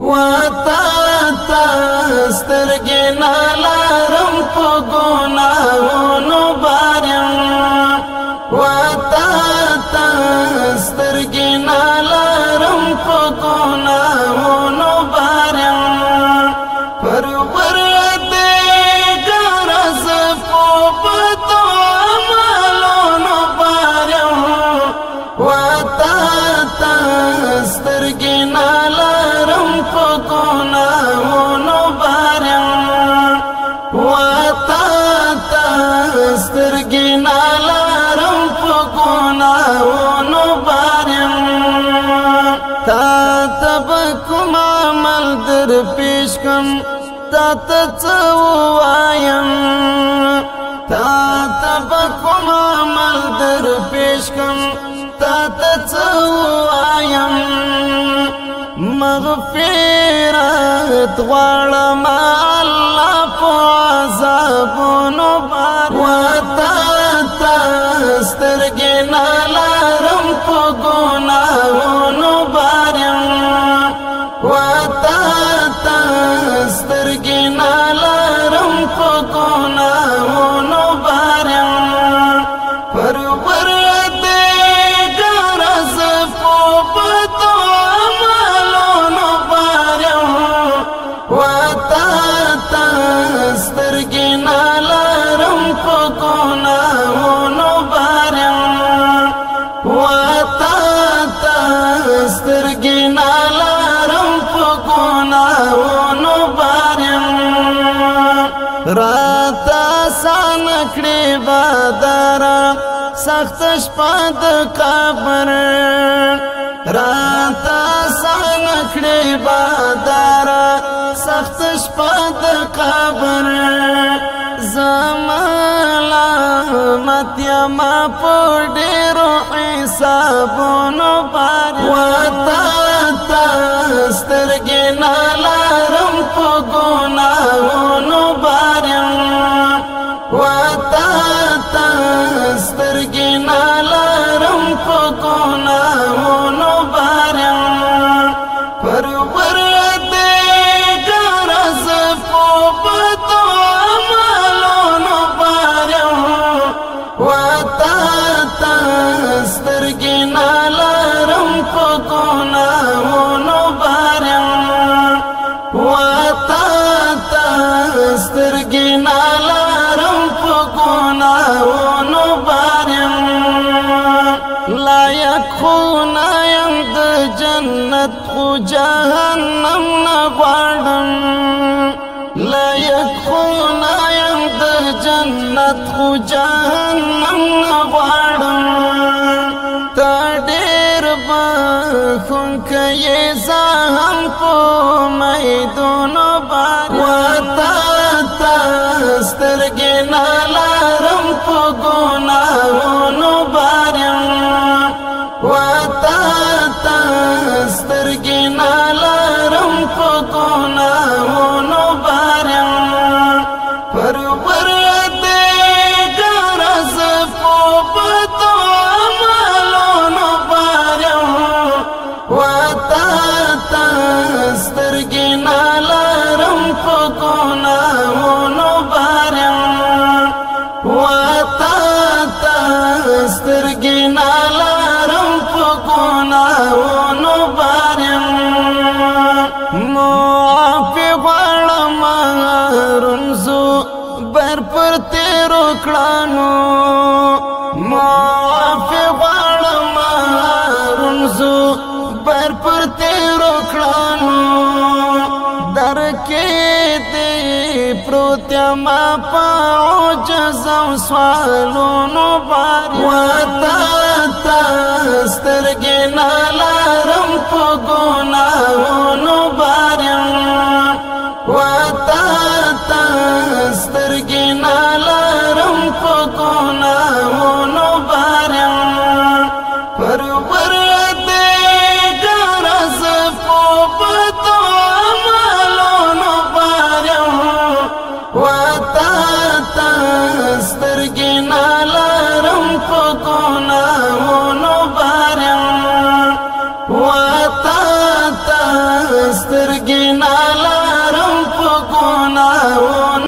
وتا تا سترګې نالارم په ګناهونو بارم وتا تا سترګې نالارم په ګناهونو بارم پروردګار ز په بدو عملونو بارم وتا تا سترګې نالارم په ګناهونو بارم وتا تا سترګې نالارم په ګناهونو بارم تا تب کوم عمل در پیش کم تا ته څه ووایم تا تب کوم عمل در پیش کم تا ته څه ووایم مغفرت غواړم الله په عذابونو باندې وتا تا سترګې نالارم په ګناهونو بارم وتا تا سترګې نالارم په ګناهونو بارم پروردګار ز په بدو عملونو بارم وتا تا سترګې نالارم په ګناهونو بارم وتا تا سترګې نالارم په ګناهونو بارم راته آسان کړې بادارا سخت شپه د قبر راته آسان کړې بادارا سخت شپه د قبر زمالامت یما په ډېرو حسابونو باندې وتا تا سترګې نالارم په ګناهونو بارم وتا تا سترګې نالارم په ګناهونو بارم پروردګار ز په بدو عملونو بارم وتا تا سترګې نالارم په ګناهونو بارم وتا تا سترګې نالارم په ګناهونو بارم لایق خو نه یم د جنت خو جهنم نه غواړم لایق خو نه یم د جنت خو جهنم نه غواړم تا ډېر بخښونکی یې زه هم په میدونو باندې وتا تا سترګې نالارم په ګناهونو بارم وتا تا سترګې نالارم په ګناهونو بارم پروردګار ز په بدو عملونو بارم وتا تا سترګې نالارم په ګناهونو بارم وتا تا سترګې نالارم په ګناهونو بارم معافي غواړم رنزو بر پر تیرو کړانو معافي غواړم رنزو بر پر تیرو کړانو درکې دې پروت ما په عجز او سوالونو باندې وتا تا سترګې نالارم په ګناهونو بارم وتا تا سترګې نالارم په ګناهونو بارم پروردګار ز په بدو عملونو بارم وتا تا سترګې نالارم په ګناهونو بارم وتا تا زړګي ناله